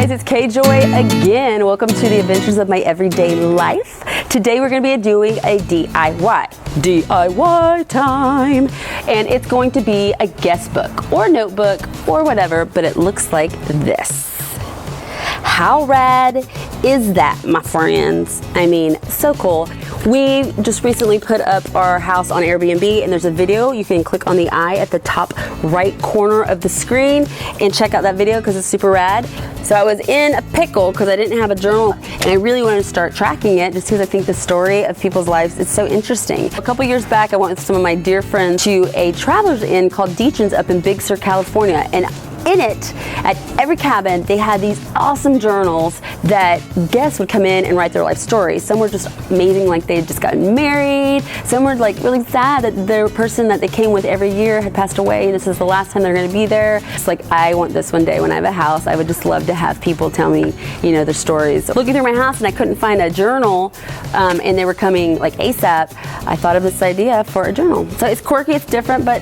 guys, it's K-Joy again. Welcome to the adventures of my everyday life. Today we're going to be doing a DIY time, and it's going to be a guest book or notebook or whatever, but it looks like this. How rad is that, my friends? I mean, so cool. We just recently put up our house on Airbnb, and there's a video. You can click on the eye at the top right corner of the screen and check out that video because it's super rad. So I was in a pickle because I didn't have a journal, and I really wanted to start tracking it just because I think the story of people's lives is so interesting. A couple years back, I went with some of my dear friends to a traveler's inn called Deachin's up in Big Sur, California, and in it, at every cabin, they had these awesome journals that guests would come in and write their life stories. Some were just amazing, like they had just gotten married. Some were like really sad that the person that they came with every year had passed away, and this is the last time they're going to be there. It's like, I want this one day when I have a house. I would just love to have people tell me, you know, their stories. So looking through my house, and I couldn't find a journal, and they were coming like ASAP. I thought of this idea for a journal. So it's quirky, it's different, but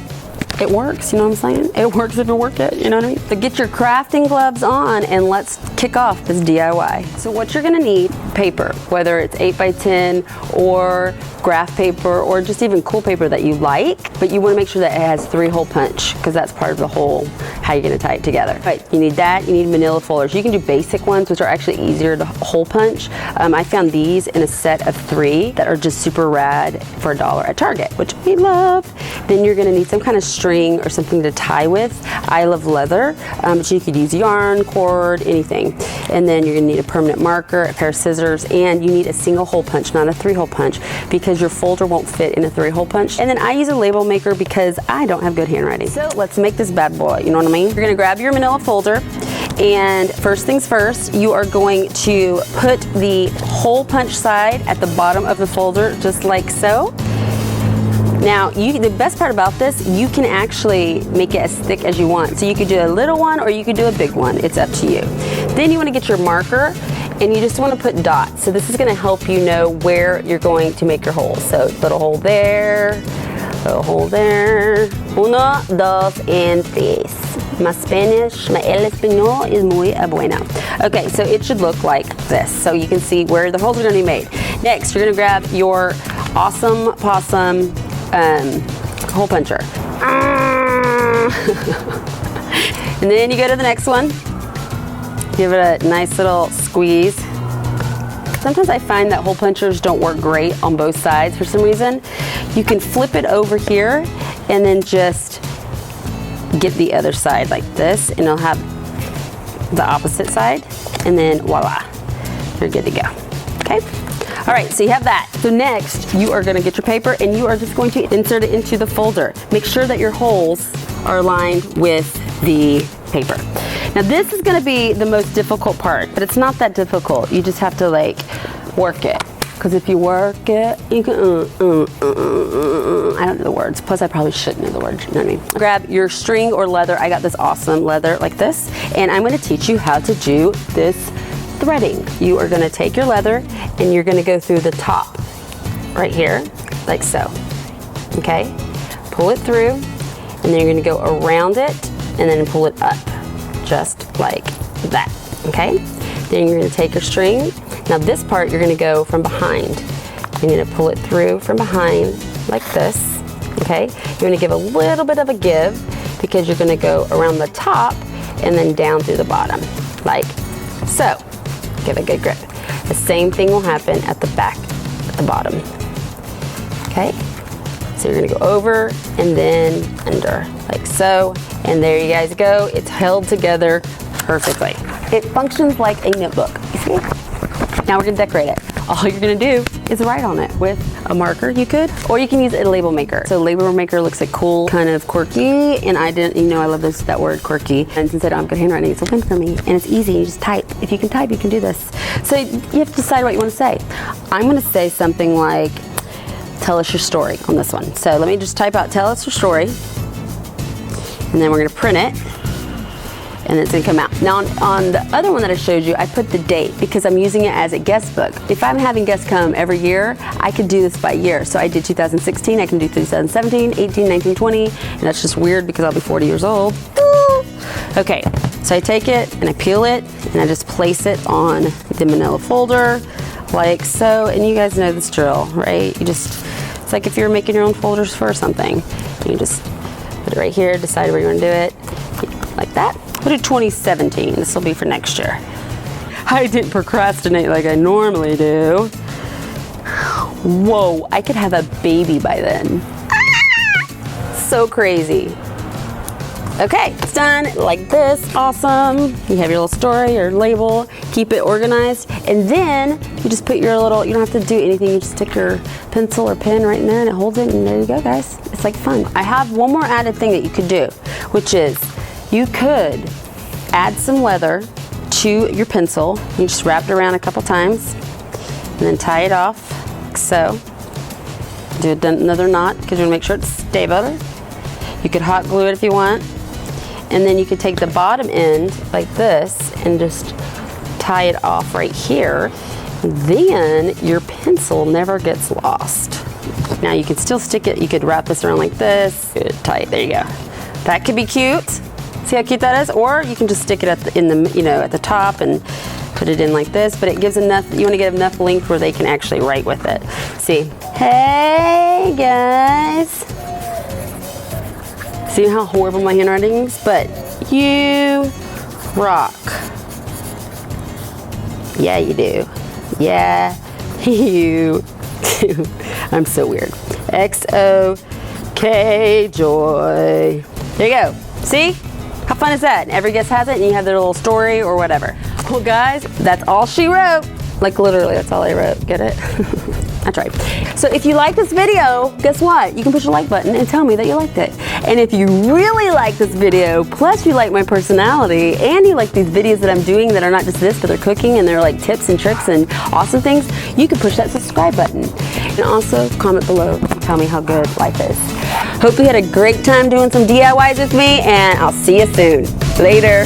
it works, you know what I'm saying? It works if you work it, you know what I mean? So get your crafting gloves on and let's kick off this DIY. So what you're gonna need, paper, whether it's 8x10 or graph paper or just even cool paper that you like, but you wanna make sure that it has 3-hole punch because that's part of the whole, how you're gonna tie it together. Right, you need that, you need manila folders. You can do basic ones, which are actually easier to hole punch. I found these in a set of 3 that are just super rad for $1 at Target, which we love. Then you're gonna need some kind of string or something to tie with. I love leather, so you could use yarn, cord, anything. And then you're gonna need a permanent marker, a pair of scissors, and you need a single hole punch, not a 3-hole punch, because your folder won't fit in a 3-hole punch. And then I use a label maker because I don't have good handwriting. So let's make this bad boy, you know what I mean? You're gonna grab your manila folder, and first things first, you are going to put the hole punch side at the bottom of the folder, just like so. Now, the best part about this, you can actually make it as thick as you want. So you could do a little one or you could do a big one. It's up to you. Then you want to get your marker and you just want to put dots. So this is going to help you know where you're going to make your holes. So little hole there, little hole there. 1, 2, and 3. My Spanish, my el español is muy buena. Okay, so it should look like this. So you can see where the holes are going to be made. Next, you're going to grab your awesome possum hole puncher. And then you go to the next one. Give it a nice little squeeze. Sometimes I find that hole punchers don't work great on both sides for some reason. You can flip it over here and then just get the other side like this, and it'll have the opposite side, and then voila, you're good to go. Okay? All right, so you have that. So next, you are gonna get your paper and you are just going to insert it into the folder. Make sure that your holes are aligned with the paper. Now this is gonna be the most difficult part, but it's not that difficult. You just have to like work it. Because if you work it, you can, I don't know the words. Plus I probably shouldn't know the words, you know what I mean? Grab your string or leather. I got this awesome leather like this, and I'm gonna teach you how to do this threading. You are gonna take your leather and you're gonna go through the top right here, like so, okay? Pull it through, and then you're gonna go around it and then pull it up, just like that, okay? Then you're gonna take your string. Now this part, you're gonna go from behind. You're gonna pull it through from behind like this, okay? You're gonna give a little bit of a give because you're gonna go around the top and then down through the bottom, like so. Give a good grip. The same thing will happen at the back, at the bottom. Okay? So you're gonna go over and then under, like so. And there you guys go. It's held together perfectly. It functions like a notebook, you see? Now we're gonna decorate it. All you're gonna do is write on it with a marker, you could, or you can use a label maker. So label maker looks like cool, kind of quirky, and I didn't, you know, I love that word quirky. And since I don't have good handwriting, it's open for me, and it's easy, you just type. If you can type, you can do this. So you have to decide what you wanna say. I'm gonna say something like, tell us your story on this one. So let me just type out, tell us your story, and then we're gonna print it, and it's gonna come out. Now on the other one that I showed you, I put the date because I'm using it as a guest book. If I'm having guests come every year, I could do this by year. So I did 2016, I can do 2017, 18, 19, 20, and that's just weird because I'll be 40 years old. Okay, So I take it and I peel it and I just place it on the manila folder like so. And you guys know this drill, right? It's like if you're making your own folders for something. You just put it right here, decide where you want to do it, like that. We'll do 2017, this will be for next year. I didn't procrastinate like I normally do. Whoa, I could have a baby by then. So crazy. Okay, it's done like this, awesome. You have your little story or label, keep it organized, and then you just put your little, you don't have to do anything, you just stick your pencil or pen right in there and it holds it, and there you go, guys. It's like fun. I have one more added thing that you could do, which is you could add some leather to your pencil. You just wrap it around a couple times and then tie it off like so. Do another knot because you want to make sure it's stay better. You could hot glue it if you want. And then you could take the bottom end like this and just tie it off right here. Then your pencil never gets lost. Now you can still stick it, you could wrap this around like this. Good, tight, there you go. That could be cute. See how cute that is? Or you can just stick it at the top and put it in like this, but it gives enough, you want to get enough length where they can actually write with it. See? Hey guys. See how horrible my handwriting is? But you rock. Yeah, you do. Yeah, you do. I'm so weird. XOK joy. There you go. See? How fun is that? Every guest has it and you have their little story or whatever. Well guys, that's all she wrote. Like literally, that's all I wrote. Get it? I tried. So if you like this video, guess what? You can push the like button and tell me that you liked it. And if you really like this video, plus you like my personality, and you like these videos that I'm doing that are not just this, but they're cooking and they're like tips and tricks and awesome things, you can push that subscribe button. And also comment below and tell me how good life is. Hope you had a great time doing some DIYs with me, and I'll see you soon. Later.